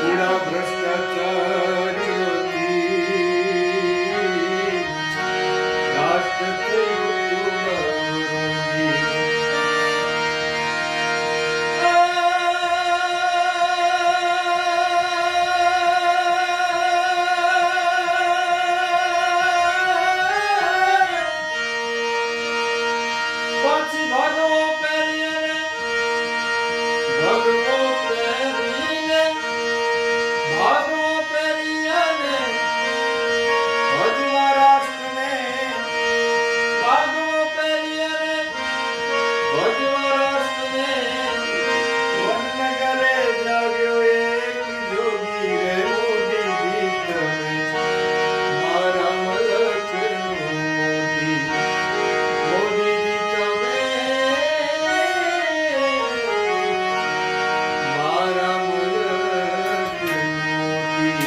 पूरा भ्रष्टाचारियोથી રાષ્ટ્ર થયું બરોગી। પછી ભગવો પહેરીને ભગવો પહેરીને ભગવો પહેરીને ભજવા રાષ્ટ્રને ભગવો પહેરીને ભજવા રાષ્ટ્રને વનનગરે જાગ્યો એક જોગી રે મોદી દીકરને મારા મલકનું મોદી મોદી દીકરને મારા મલકનું મોદી।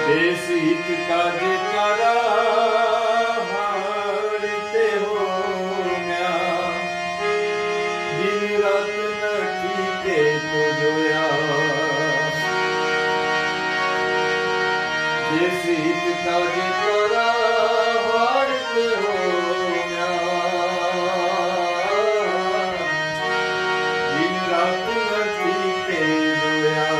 देश हित काज करा हारते हो म्या दिन रात નથી તે તો જોયા। देश हित काज करा हारते हो म्या दिन रात નથી તે જોયા।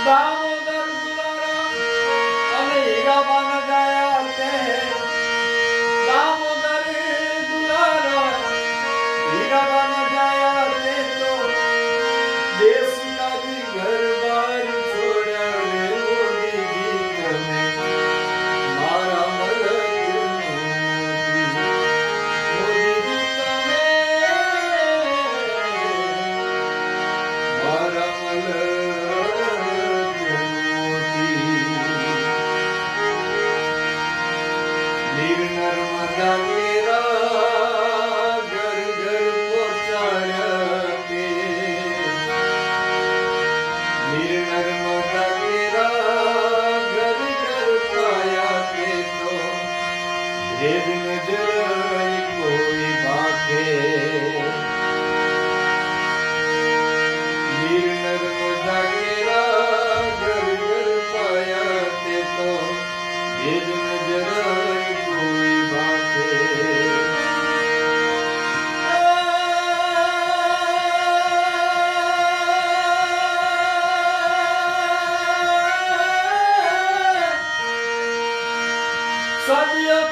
દામોદર દુલારા અને હીરાબાન ગયા તે દામોદર દુલારા હીરાબાન ગયા તે તો દેશ કાજી ઘર બાર છોડ્યા રે મોદી દીકરને મારા મલકનું મોદી દીકરને મારા મલકનું नीर नर्मदा तेरा घर घर पहुंचाया के नीर नर्मदा तेरा घर घर पाया के तो भेद नजर कोई बाके नीर नर्मदा तेरा घर घर पाया के तो भेद नजर कोई बाके। सदियों